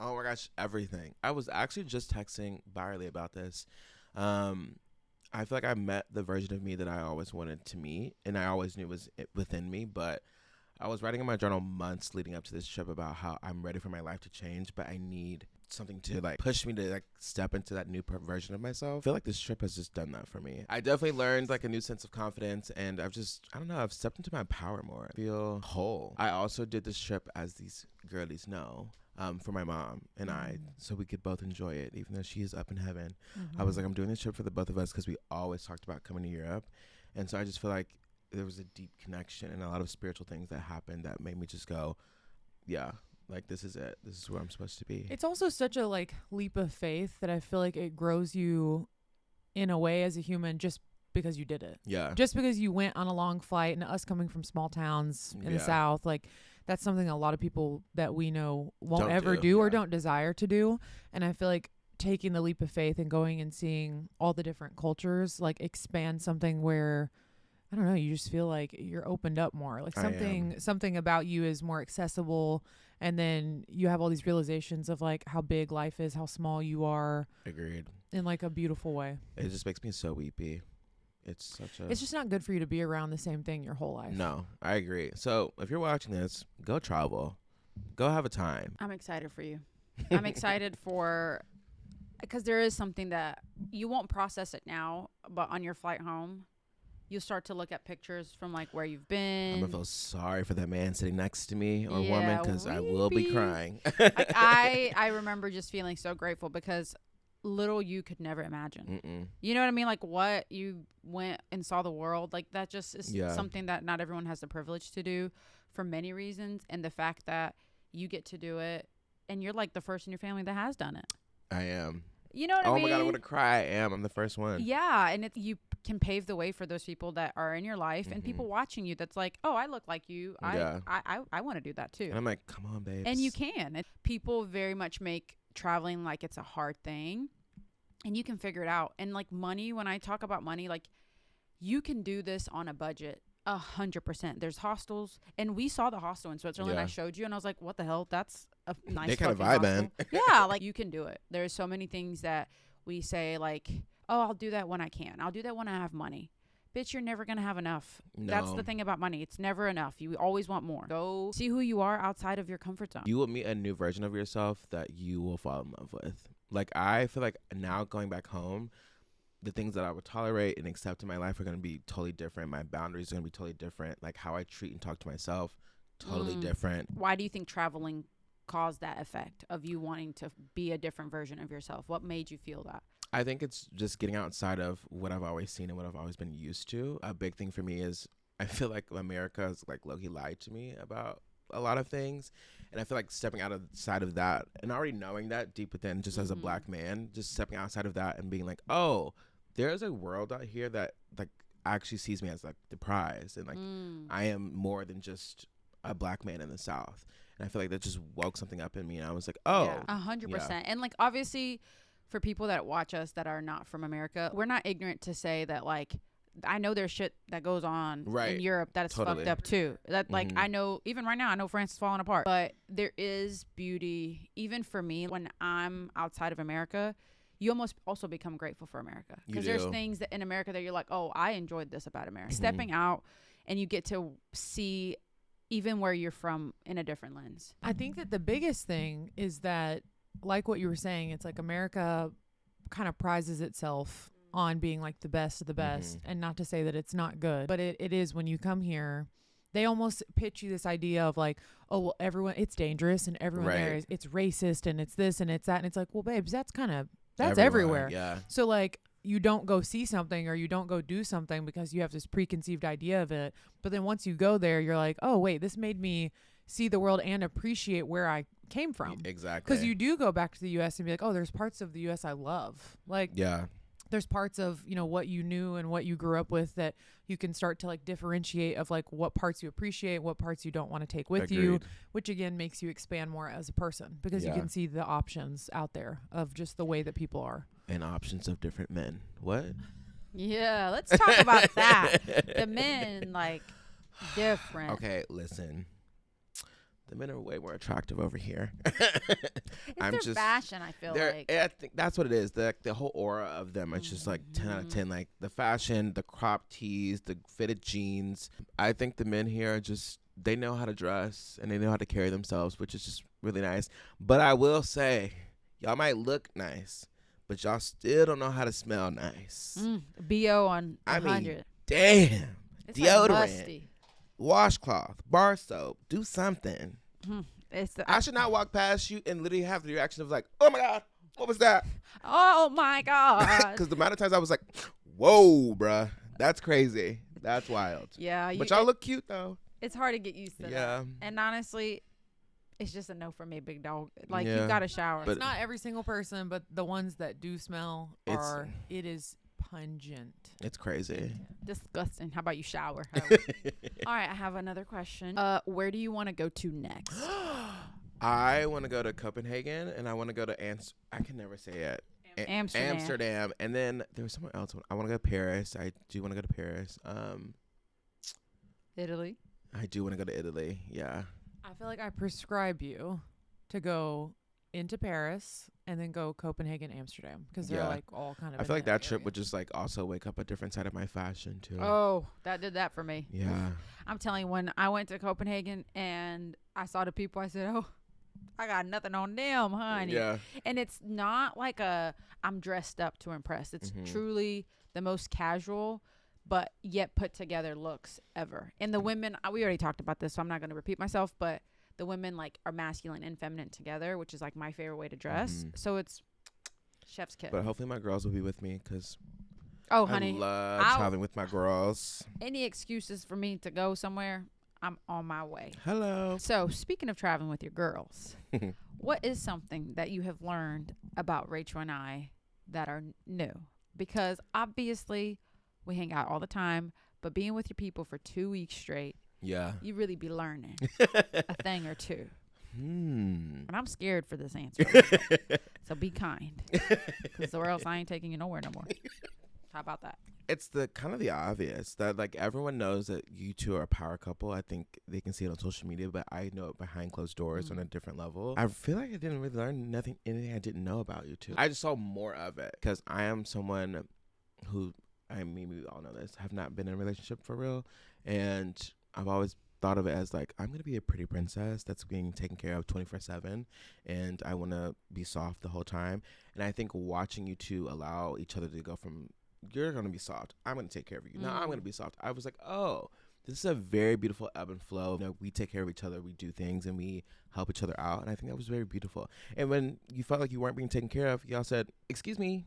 Speaker 3: Oh my gosh, everything. I was actually just texting Byerly about this. I feel like I met the version of me that I always wanted to meet, and I always knew was within me. But I was writing in my journal months leading up to this trip about how I'm ready for my life to change, but I need something to like push me to like step into that new version of myself. I feel like this trip has just done that for me. I definitely learned like a new sense of confidence, and I don't know, I've stepped into my power more. I feel whole. I also did this trip, as these girlies know, for my mom and I, so we could both enjoy it, even though she is up in heaven. I was like, I'm doing this trip for the both of us because we always talked about coming to Europe, and so I just feel like there was a deep connection and a lot of spiritual things that happened that made me just go, yeah, like, this is it. This is where I'm supposed to be.
Speaker 1: It's also such a like leap of faith that I feel like it grows you in a way as a human just because you did it.
Speaker 3: Yeah.
Speaker 1: Just because you went on a long flight, and us coming from small towns in the South, like, that's something a lot of people that we know won't ever do or don't desire to do. And I feel like taking the leap of faith and going and seeing all the different cultures, like, expand something where, I don't know, you just feel like you're opened up more. Like, something about you is more accessible. And then you have all these realizations of like how big life is, how small you are.
Speaker 3: Agreed.
Speaker 1: In like a beautiful way.
Speaker 3: It just makes me so weepy. It's
Speaker 1: just not good for you to be around the same thing your whole life.
Speaker 3: No, I agree. So if you're watching this, go travel. Go have a time.
Speaker 2: I'm excited for you. I'm excited because there is something that you won't process it now, but on your flight home, you'll start to look at pictures from like where you've been.
Speaker 3: I'm gonna feel sorry for that man sitting next to me or woman, because I will be crying.
Speaker 2: Like, I remember just feeling so grateful because little you could never imagine. You know what I mean? Like, what you went and saw the world, like, that just is something that not everyone has the privilege to do for many reasons. And the fact that you get to do it, and you're like the first in your family that has done it.
Speaker 3: I am.
Speaker 2: You know what I mean?
Speaker 3: Oh my God, I want to cry. I am. I'm the first one.
Speaker 2: Yeah, and you can pave the way for those people that are in your life and people watching you that's like, oh, I look like you. I want to do that too.
Speaker 3: And I'm like, come on, babes.
Speaker 2: And you can. People very much make traveling like it's a hard thing, and you can figure it out. And like money, when I talk about money, like, you can do this on a budget. 100%. There's hostels, and we saw the hostel in Switzerland. I showed you, and I was like, what the hell? That's a nice
Speaker 3: they kind of
Speaker 2: fucking
Speaker 3: vibe,
Speaker 2: hostel. Yeah, like, you can do it. There's so many things that we say, like, oh, I'll do that when I can. I'll do that when I have money. Bitch, you're never going to have enough.
Speaker 3: No.
Speaker 2: That's the thing about money. It's never enough. You always want more. Go see who you are outside of your comfort zone.
Speaker 3: You will meet a new version of yourself that you will fall in love with. Like, I feel like now going back home, the things that I would tolerate and accept in my life are going to be totally different. My boundaries are going to be totally different. Like, how I treat and talk to myself, totally different.
Speaker 2: Why do you think traveling caused that effect of you wanting to be a different version of yourself? What made you feel that?
Speaker 3: I think it's just getting outside of what I've always seen and what I've always been used to. A big thing for me is I feel like America has like low-key lied to me about a lot of things. And I feel like stepping outside of that and already knowing that deep within, just as a black man, just stepping outside of that and being like, oh, there's a world out here that like actually sees me as like the prize, and like I am more than just a black man in the South. And I feel like that just woke something up in me, and I was like, oh,
Speaker 2: 100%. And like, obviously, for people that watch us that are not from America, we're not ignorant to say that, like, I know there's shit that goes on in Europe that is fucked up too. That like I know even right now I know France is falling apart, but there is beauty even for me when I'm outside of America. You almost also become grateful for America because there's things that in America that you're like, oh, I enjoyed this about America. Stepping out and you get to see even where you're from in a different lens.
Speaker 1: I think that the biggest thing is that, like what you were saying, it's like America kind of prizes itself on being like the best of the best, and not to say that it's not good, but it is. When you come here, they almost pitch you this idea of like, oh, well, everyone, it's dangerous and everyone there is, it's racist and it's this and it's that, and it's like, well, babes, that's everywhere.
Speaker 3: Yeah.
Speaker 1: So like, you don't go see something or you don't go do something because you have this preconceived idea of it, but then once you go there, you're like, oh wait, this made me see the world and appreciate where I came from.
Speaker 3: Exactly.
Speaker 1: Because you do go back to the U.S. and be like, oh, there's parts of the U.S. I love. Like, there's parts of, you know, what you knew and what you grew up with that you can start to like differentiate of like what parts you appreciate, what parts you don't want to take with you, which again makes you expand more as a person because you can see the options out there of just the way that people are.
Speaker 3: And options of different men. What?
Speaker 2: Yeah, let's talk about that. The men, like, different.
Speaker 3: Okay, listen. The men are way more attractive over here.
Speaker 2: It's their fashion, I feel like.
Speaker 3: I think that's what it is. The whole aura of them, it's just like 10 out of 10. Like the fashion, the crop tees, the fitted jeans. I think the men here are just, they know how to dress and they know how to carry themselves, which is just really nice. But I will say, y'all might look nice, but y'all still don't know how to smell nice.
Speaker 2: BO on 100.
Speaker 3: I mean, damn.
Speaker 2: It's
Speaker 3: deodorant.
Speaker 2: like musty.
Speaker 3: Washcloth, bar soap, do something.
Speaker 2: I
Speaker 3: should not walk past you and literally have the reaction of like, oh my God, what was that?
Speaker 2: Oh my God.
Speaker 3: Because the amount of times I was like, whoa, bruh, that's crazy. That's wild.
Speaker 2: Yeah.
Speaker 3: But y'all look cute though.
Speaker 2: It's hard to get used to that. And honestly, it's just a no for me, big dog. Like, you got to shower.
Speaker 1: It's not every single person, but the ones that do smell it is pungent.
Speaker 3: It's crazy.
Speaker 2: Disgusting. How about you shower? All right, I have another question. Where do you want to go to next?
Speaker 3: I want to go to Copenhagen, and I want to go to I can never say it. Amsterdam. And then there was somewhere else. I want to go to Paris. I do want to go to Paris.
Speaker 2: Italy.
Speaker 3: I do want to go to Italy. Yeah.
Speaker 1: I feel like I prescribe you to go into Paris and then go Copenhagen, Amsterdam, because they're like all kind of.
Speaker 3: I feel like that trip would just like also wake up a different side of my fashion too.
Speaker 2: Oh, that did that for me.
Speaker 3: Yeah.
Speaker 2: I'm telling you, when I went to Copenhagen and I saw the people, I said, oh, I got nothing on them, honey.
Speaker 3: Yeah.
Speaker 2: And it's not like I'm dressed up to impress. It's truly the most casual but yet put together looks ever. And the women, we already talked about this, so I'm not going to repeat myself, but the women like are masculine and feminine together, which is like my favorite way to dress. So it's chef's kiss.
Speaker 3: But hopefully my girls will be with me because
Speaker 2: honey,
Speaker 3: I love traveling with my girls.
Speaker 2: Any excuses for me to go somewhere, I'm on my way.
Speaker 3: Hello.
Speaker 2: So speaking of traveling with your girls, what is something that you have learned about Rachel and I that are new? Because obviously we hang out all the time, but being with your people for 2 weeks straight, you really be learning a thing or two. And I'm scared for this answer. So be kind, because or else I ain't taking you nowhere no more. How about that?
Speaker 3: It's the kind of the obvious that like everyone knows that you two are a power couple. I think they can see it on social media, but I know it behind closed doors on a different level. I feel like I didn't really learn anything I didn't know about you two. I just saw more of it because I am someone who, I mean, we all know this, have not been in a relationship for real. And I've always thought of it as like, I'm going to be a pretty princess that's being taken care of 24/7. And I want to be soft the whole time. And I think watching you two allow each other to go from, you're going to be soft, I'm going to take care of you. Now I'm going to be soft. I was like, oh, this is a very beautiful ebb and flow. You know, we take care of each other, we do things, and we help each other out. And I think that was very beautiful. And when you felt like you weren't being taken care of, y'all said, excuse me,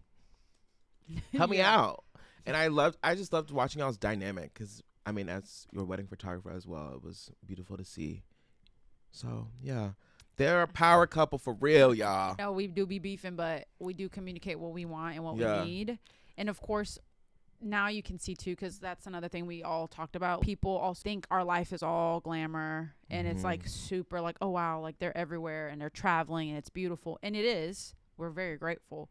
Speaker 3: help me out. And I just loved watching y'all's dynamic because, I mean, as your wedding photographer as well, it was beautiful to see. So, yeah. They're a power couple for real, y'all.
Speaker 2: No, we do be beefing, but we do communicate what we want and what we need. And, of course, now you can see too, because that's another thing we all talked about. People also think our life is all glamour and it's like super like, oh wow, like they're everywhere and they're traveling and it's beautiful, and it is. We're very grateful,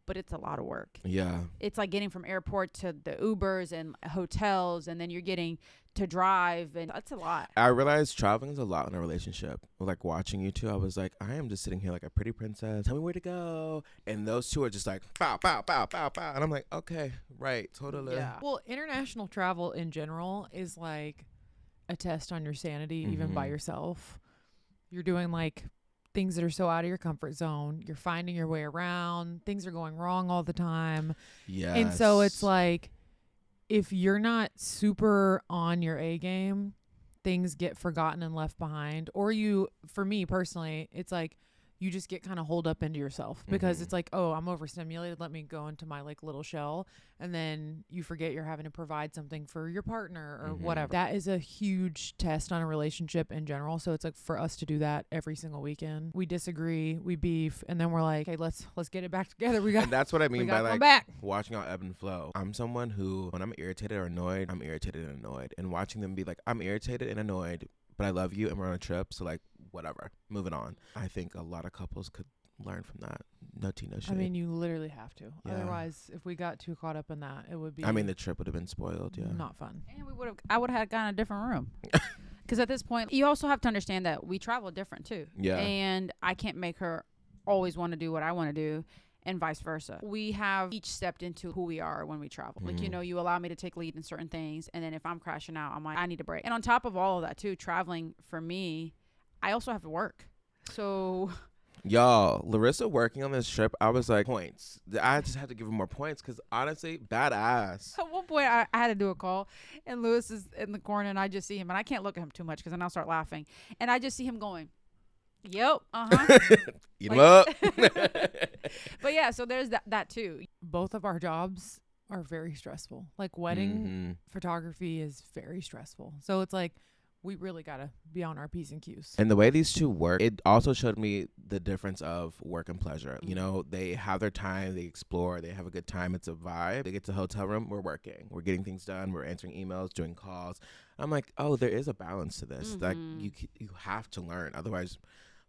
Speaker 2: but it's a lot of work.
Speaker 3: Yeah.
Speaker 2: It's like getting from airport to the Ubers and hotels, and then you're getting to drive, and that's a lot.
Speaker 3: I realized traveling is a lot in a relationship. Like watching you two, I was like, I am just sitting here like a pretty princess. Tell me where to go. And those two are just like, bow, bow, bow, bow, bow. And I'm like, okay, right, totally.
Speaker 2: Yeah.
Speaker 1: Well, international travel in general is like a test on your sanity, even by yourself. You're doing like things that are so out of your comfort zone. You're finding your way around. Things are going wrong all the time.
Speaker 3: Yes.
Speaker 1: And so it's like, if you're not super on your A game, things get forgotten and left behind. Or for me personally, it's like you just get kind of holed up into yourself because it's like, oh, I'm overstimulated. Let me go into my like little shell. And then you forget you're having to provide something for your partner or whatever. That is a huge test on a relationship in general. So it's like for us to do that every single weekend. We disagree, we beef, and then we're like, hey, let's get it back together.
Speaker 3: And that's what I mean by like
Speaker 1: back.
Speaker 3: watching out ebb and flow. I'm someone who, when I'm irritated or annoyed, I'm irritated and annoyed. And watching them be like, I'm irritated and annoyed, but I love you and we're on a trip. So like, whatever, moving on. I think a lot of couples could learn from that. No tea, no shade.
Speaker 1: I mean, you literally have to.
Speaker 3: Yeah.
Speaker 1: Otherwise, if we got too caught up in that, it would be.
Speaker 3: I mean, the trip would have been spoiled. Yeah.
Speaker 1: Not fun.
Speaker 2: And I would have gotten a different room. Because at this point, you also have to understand that we travel different too.
Speaker 3: Yeah.
Speaker 2: And I can't make her always want to do what I want to do, and vice versa. We have each stepped into who we are when we travel. Like, you allow me to take lead in certain things. And then if I'm crashing out, I'm like, I need a break. And on top of all of that too, traveling for me, I also have to work. So
Speaker 3: y'all, Larissa working on this trip, I was like, points. I just had to give her more points because honestly, badass.
Speaker 2: at one point I had to do a call, and Lewis is in the corner, and I just see him, and I can't look at him too much because then I'll start laughing, and I just see him going, yep,
Speaker 3: Eat 'em up.
Speaker 2: But yeah, so there's that too.
Speaker 1: Both of our jobs are very stressful. Like wedding photography is very stressful. So it's like, we really got to be on our P's and Q's.
Speaker 3: And the way these two work, it also showed me the difference of work and pleasure. You know, they have their time, they explore, they have a good time. It's a vibe. They get to the hotel room, we're working. We're getting things done. We're answering emails, doing calls. I'm like, oh, there is a balance to this. Like you have to learn. Otherwise,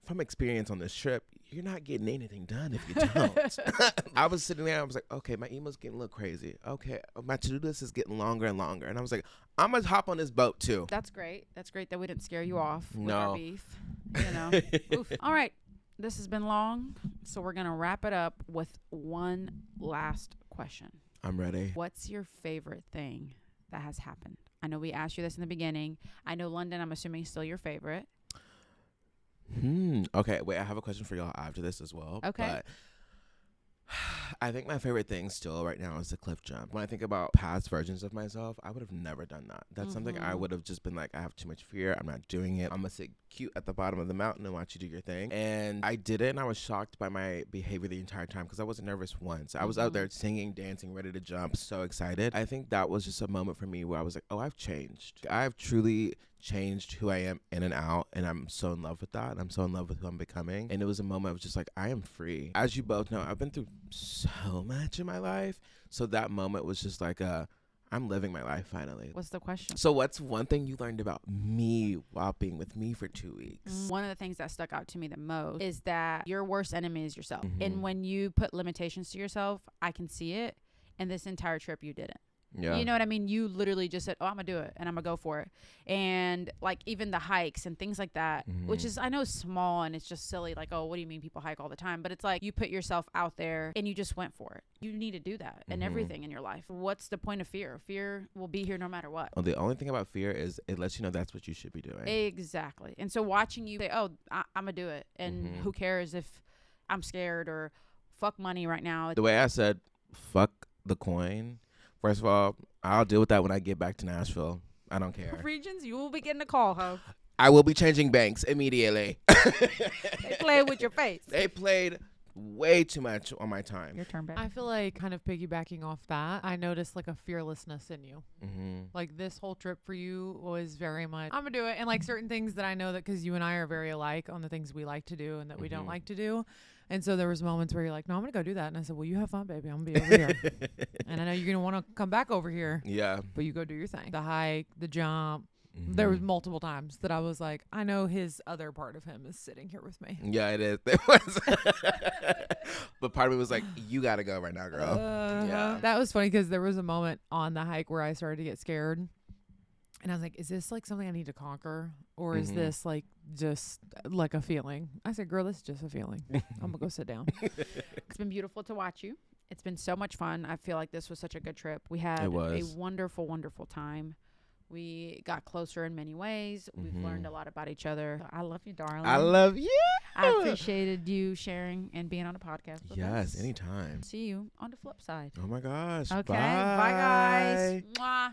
Speaker 3: from experience on this trip, you're not getting anything done if you don't. I was sitting there, I was like, okay, my email's getting a little crazy. Okay, my to-do list is getting longer and longer. And I was like, I'm going to hop on this boat too.
Speaker 2: That's great. That's great that we didn't scare you off with
Speaker 3: No.
Speaker 2: our beef. Oof. All right. This has been long, so we're going to wrap it up with one last question.
Speaker 3: I'm ready.
Speaker 2: What's your favorite thing that has happened? I know we asked you this in the beginning. I know London, I'm assuming, is still your favorite.
Speaker 3: Okay, wait, I have a question for y'all after this as well.
Speaker 2: Okay.
Speaker 3: But I think my favorite thing still right now is the cliff jump. When I think about past versions of myself, I would have never done that. That's something I would have just been like, I have too much fear. I'm not doing it. I'm going to sit cute at the bottom of the mountain and watch you do your thing. And I did it, and I was shocked by my behavior the entire time because I wasn't nervous once. I was out there singing, dancing, ready to jump, so excited. I think that was just a moment for me where I was like, oh, I've changed. I've truly changed who I am in and out, and I'm so in love with that, and I'm so in love with who I'm becoming. And it was a moment of just like, I am free. As you both know, I've been through so much in my life, so that moment was just like I'm living my life finally.
Speaker 2: What's the question?
Speaker 3: So what's one thing you learned about me while being with me for 2 weeks?
Speaker 2: One of the things that stuck out to me the most is that your worst enemy is yourself. And when you put limitations to yourself, I can see it, and this entire trip you didn't.
Speaker 3: Yeah.
Speaker 2: You know what I mean? You literally just said, oh, I'm going to do it, and I'm going to go for it. And like even the hikes and things like that, which is, I know, small and it's just silly. Like, oh, what do you mean people hike all the time? But it's like you put yourself out there and you just went for it. You need to do that in everything in your life. What's the point of fear? Fear will be here no matter what.
Speaker 3: Well, the only thing about fear is it lets you know that's what you should be doing.
Speaker 2: Exactly. And so watching you say, oh, I'm going to do it. And who cares if I'm scared or fuck money right now.
Speaker 3: The way I said, fuck the coin. First of all, I'll deal with that when I get back to Nashville. I don't care.
Speaker 2: Regions, you will be getting a call, ho.
Speaker 3: I will be changing banks immediately.
Speaker 2: They played with your face.
Speaker 3: They played way too much on my time.
Speaker 2: Your turn back.
Speaker 1: I feel like kind of piggybacking off that, I noticed like a fearlessness in you. Like this whole trip for you was very much, I'm gonna do it. And like certain things that I know that because you and I are very alike on the things we like to do and that we don't like to do. And so there was moments where you're like, no, I'm going to go do that. And I said, well, you have fun, baby. I'm going to be over here. And I know you're going to want to come back over here.
Speaker 3: Yeah.
Speaker 1: But you go do your thing. The hike, the jump. There was multiple times that I was like, I know his other part of him is sitting here with me.
Speaker 3: Yeah, it is. There was. But part of me was like, you got to go right now, girl. Yeah.
Speaker 1: That was funny because there was a moment on the hike where I started to get scared. And I was like, is this like something I need to conquer? Or is this like just like a feeling? I said, girl, this is just a feeling. I'm going to go sit down.
Speaker 2: It's been beautiful to watch you. It's been so much fun. I feel like this was such a good trip. We had a wonderful, wonderful time. We got closer in many ways. We've learned a lot about each other. I love you, darling.
Speaker 3: I love you.
Speaker 2: I appreciated you sharing and being on a podcast with us.
Speaker 3: Yes, anytime.
Speaker 2: See you on the flip side.
Speaker 3: Oh, my gosh.
Speaker 2: Okay.
Speaker 3: Bye,
Speaker 2: Bye guys. Mwah.